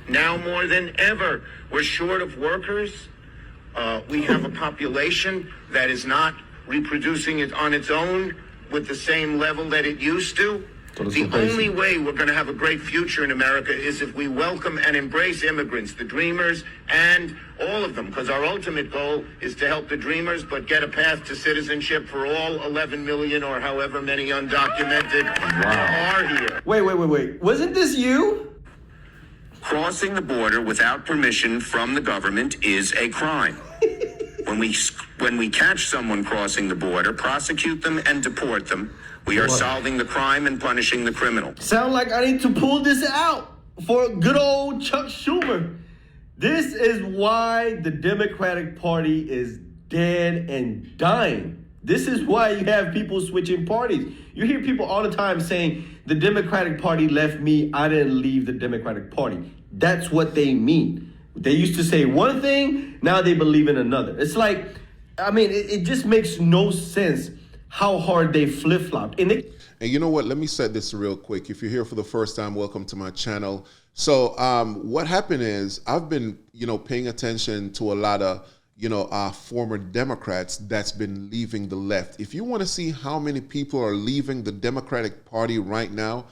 now more than ever. We're short of workers. We have a population that is not reproducing it on its own with the same level that it used to. The only way we're going to have a great future in America is if we welcome and embrace immigrants, the dreamers, and all of them, because our ultimate goal is to help the dreamers, but get a path to citizenship for all 11 million or however many undocumented are here. Wait. Wasn't this you? Crossing the border without permission from the government is a crime. When we catch someone crossing the border, prosecute them and deport them, we are solving the crime and punishing the criminal. Sound like I need to pull this out for good old Chuck Schumer. This is why the Democratic Party is dead and dying. This is why you have people switching parties. You hear people all the time saying, the Democratic Party left me, I didn't leave the Democratic Party. That's what they mean. They used to say one thing, now they believe in another. It's like, I mean, it just makes no sense how hard they flip-flopped. And you know what? Let me set this real quick. If you're here for the first time, welcome to my channel. So what happened is I've been, paying attention to a lot of, former Democrats that's been leaving the left. If you want to see how many people are leaving the Democratic Party right now,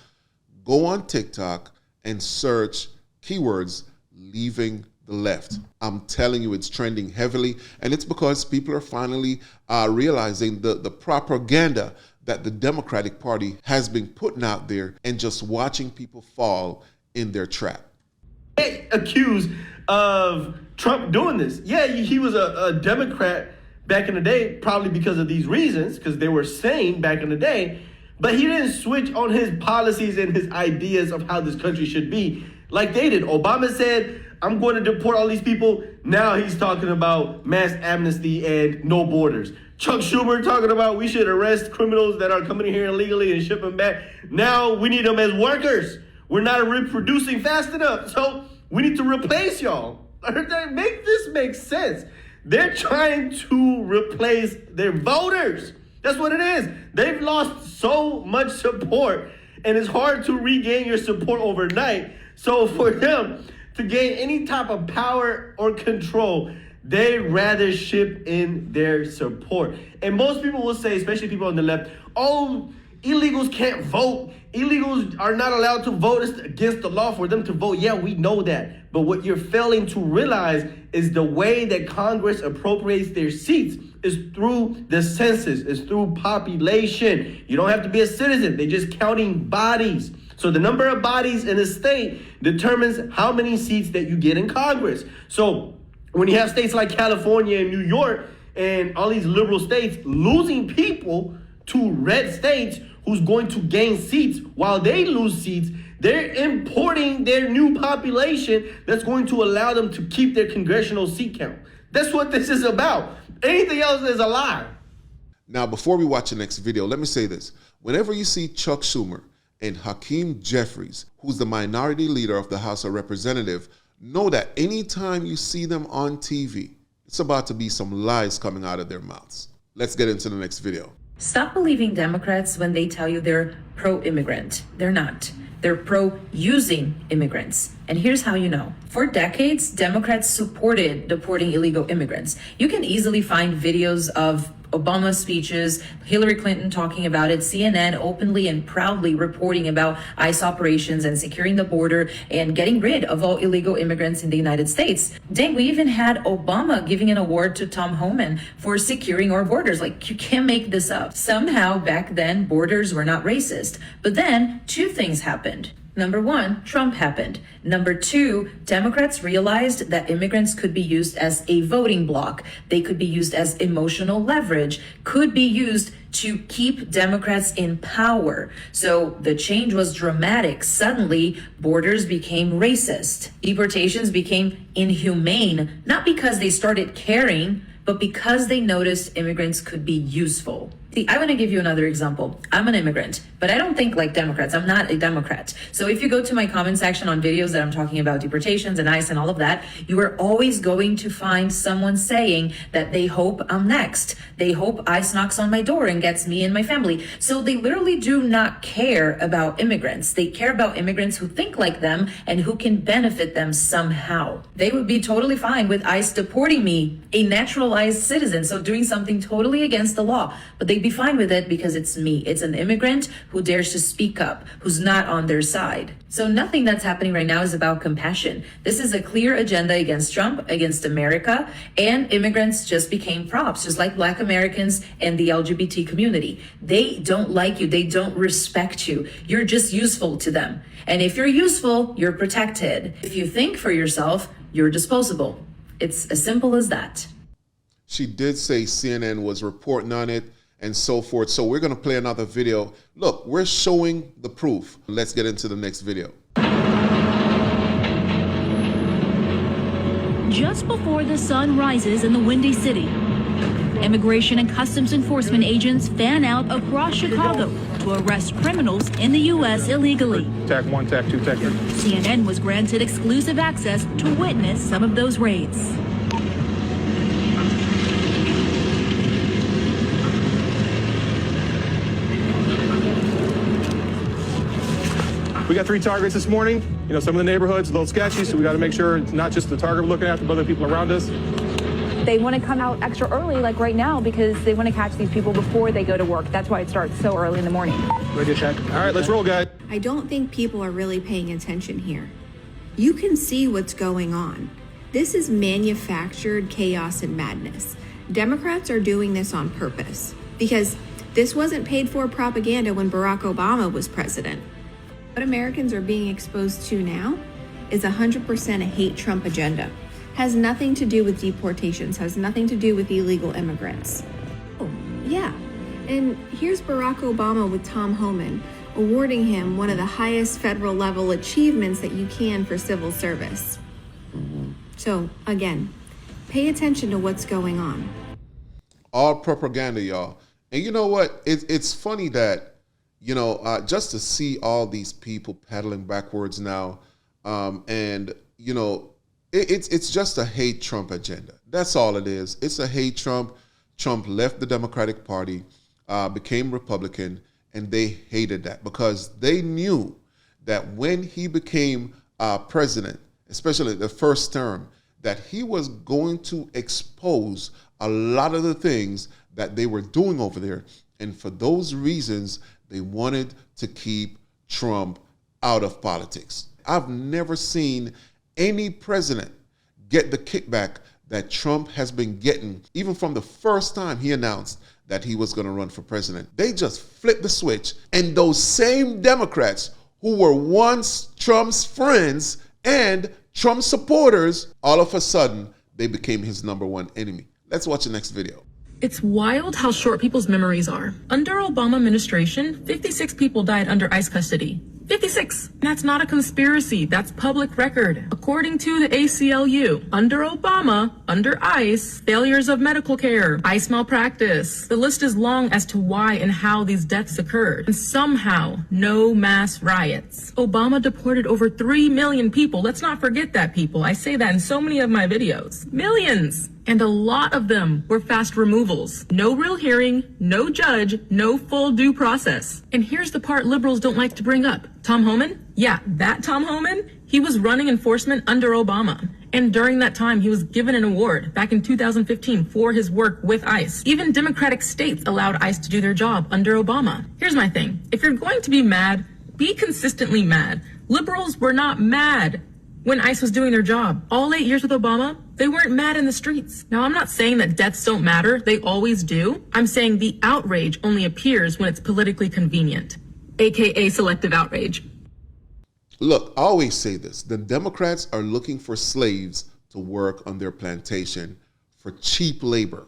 go on TikTok and search keywords leaving the left. I'm telling you, it's trending heavily, and it's because people are finally realizing the propaganda that the Democratic Party has been putting out there and just watching people fall in their trap. Accused of Trump doing this. Yeah, he was a Democrat back in the day, probably because of these reasons, because they were sane back in the day, but he didn't switch on his policies and his ideas of how this country should be like they did. Obama said, I'm going to deport all these people. Now he's talking about mass amnesty and no borders. Chuck Schumer talking about we should arrest criminals that are coming here illegally and ship them back. Now we need them as workers. We're not reproducing fast enough. So we need to replace y'all. Make this make sense. They're trying to replace their voters. That's what it is. They've lost so much support, and it's hard to regain your support overnight. So for them to gain any type of power or control, they'd rather ship in their support. And most people will say, especially people on the left, oh, illegals can't vote. Illegals are not allowed to vote. It's against the law for them to vote. Yeah, we know that. But what you're failing to realize is the way that Congress appropriates their seats is through the census, is through population. You don't have to be a citizen. They're just counting bodies. So the number of bodies in a state determines how many seats that you get in Congress. So when you have states like California and New York and all these liberal states losing people to red states who's going to gain seats while they lose seats, they're importing their new population that's going to allow them to keep their congressional seat count. That's what this is about. Anything else is a lie. Now, before we watch the next video, let me say this. Whenever you see Chuck Schumer and Hakeem Jeffries, who's the minority leader of the House of Representatives, know that anytime you see them on TV, it's about to be some lies coming out of their mouths. Let's get into the next video. Stop believing Democrats when they tell you they're pro-immigrant. They're not. They're pro-using immigrants. And here's how you know. For decades, Democrats supported deporting illegal immigrants. You can easily find videos of Obama's speeches, Hillary Clinton talking about it, CNN openly and proudly reporting about ICE operations and securing the border and getting rid of all illegal immigrants in the United States. Dang, we even had Obama giving an award to Tom Homan for securing our borders. Like, you can't make this up. Somehow back then, borders were not racist. But then two things happened. Number one, Trump happened. Number two, Democrats realized that immigrants could be used as a voting bloc. They could be used as emotional leverage, could be used to keep Democrats in power. So the change was dramatic. Suddenly, borders became racist. Deportations became inhumane, not because they started caring, but because they noticed immigrants could be useful. See, I want to give you another example. I'm an immigrant, but I don't think like Democrats. I'm not a Democrat. So if you go to my comment section on videos that I'm talking about deportations and ICE and all of that, you are always going to find someone saying that they hope I'm next. They hope ICE knocks on my door and gets me and my family. So they literally do not care about immigrants. They care about immigrants who think like them and who can benefit them somehow. They would be totally fine with ICE deporting me, a naturalized citizen, so doing something totally against the law. But they'd be fine with it because it's me. It's an immigrant who dares to speak up, who's not on their side. So nothing that's happening right now is about compassion. This is a clear agenda against Trump, against America, and immigrants just became props, just like Black Americans and the LGBT community. They don't like you. They don't respect you. You're just useful to them. And if you're useful, you're protected. If you think for yourself, you're disposable. It's as simple as that. She did say CNN was reporting on it and so forth. So we're going to play another video. Look, we're showing the proof. Let's get into the next video. Just before the sun rises in the Windy City, Immigration and Customs Enforcement agents fan out across Chicago to arrest criminals in the U.S. illegally. Tag 1, tag 2, tag 3. CNN was granted exclusive access to witness some of those raids. We got 3 targets this morning. You know, some of the neighborhoods a little sketchy, so we got to make sure it's not just the target we're looking at, but other people around us. They want to come out extra early, like right now, because they want to catch these people before they go to work. That's why it starts so early in the morning. Ready to check? All right, let's roll, guys. I don't think people are really paying attention here. You can see what's going on. This is manufactured chaos and madness. Democrats are doing this on purpose because this wasn't paid for propaganda when Barack Obama was president. What Americans are being exposed to now is 100% a hate Trump agenda. Has nothing to do with deportations, has nothing to do with illegal immigrants. Oh, yeah. And here's Barack Obama with Tom Homan, awarding him one of the highest federal level achievements that you can for civil service. So, again, pay attention to what's going on. All propaganda, y'all. And you know what? It's funny that, you know, just to see all these people pedaling backwards now, and, you know, it's just a hate Trump agenda. That's all it is. It's a hate Trump. Trump left the Democratic Party, became Republican, and they hated that because they knew that when he became president, especially the first term, that he was going to expose a lot of the things that they were doing over there. And for those reasons, they wanted to keep Trump out of politics. I've never seen any president get the kickback that Trump has been getting, even from the first time he announced that he was going to run for president. They just flipped the switch, and those same Democrats who were once Trump's friends and Trump supporters, all of a sudden, they became his #1 enemy. Let's watch the next video. It's wild how short people's memories are. Under Obama administration, 56 people died under ICE custody. 56. That's not a conspiracy. That's public record. According to the ACLU, under Obama, under ICE, failures of medical care, ICE malpractice. The list is long as to why and how these deaths occurred. And somehow, no mass riots. Obama deported over 3 million people. Let's not forget that, people. I say that in so many of my videos. Millions. And a lot of them were fast removals. No real hearing, no judge, no full due process. And here's the part liberals don't like to bring up. Tom Homan? Yeah, that Tom Homan? He was running enforcement under Obama. And during that time, he was given an award back in 2015 for his work with ICE. Even Democratic states allowed ICE to do their job under Obama. Here's my thing. If you're going to be mad, be consistently mad. Liberals were not mad when ICE was doing their job. All 8 years with Obama, they weren't mad in the streets. Now, I'm not saying that deaths don't matter. They always do. I'm saying the outrage only appears when it's politically convenient, AKA selective outrage. Look, I always say this. The Democrats are looking for slaves to work on their plantation for cheap labor.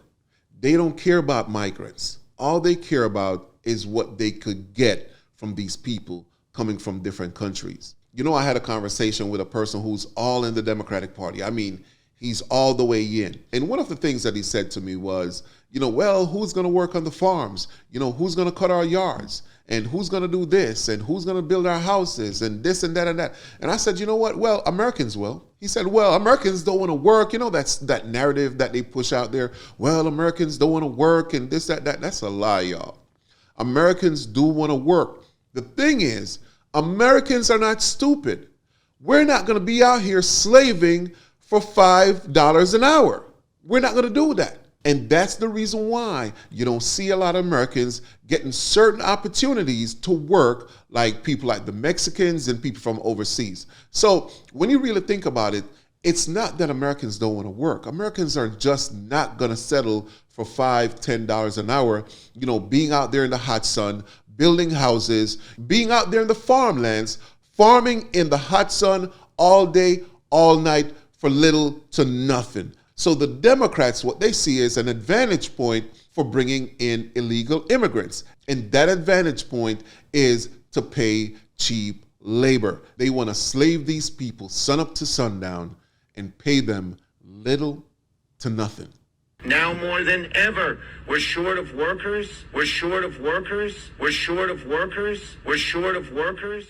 They don't care about migrants. All they care about is what they could get from these people coming from different countries. You know, I had a conversation with a person who's all in the Democratic Party. I mean, he's all the way in. And one of the things that he said to me was, well, who's going to work on the farms? Who's going to cut our yards? And who's going to do this? And who's going to build our houses? And this and that and that. And I said, you know what? Well, Americans will. He said, well, Americans don't want to work. That's that narrative that they push out there. Well, Americans don't want to work and this, that. That's a lie, y'all. Americans do want to work. The thing is, Americans are not stupid. We're not going to be out here slaving for $5 an hour. We're not going to do that. And that's the reason why you don't see a lot of Americans getting certain opportunities to work like people like the Mexicans and people from overseas. So when you really think about it, it's not that Americans don't want to work. Americans are just not going to settle for $5, $10 an hour, being out there in the hot sun, building houses, being out there in the farmlands, farming in the hot sun all day, all night for little to nothing. So the Democrats, what they see is an advantage point for bringing in illegal immigrants. And that advantage point is to pay cheap labor. They want to slave these people sun up to sundown and pay them little to nothing. Now more than ever, we're short of workers. We're short of workers. We're short of workers. We're short of workers.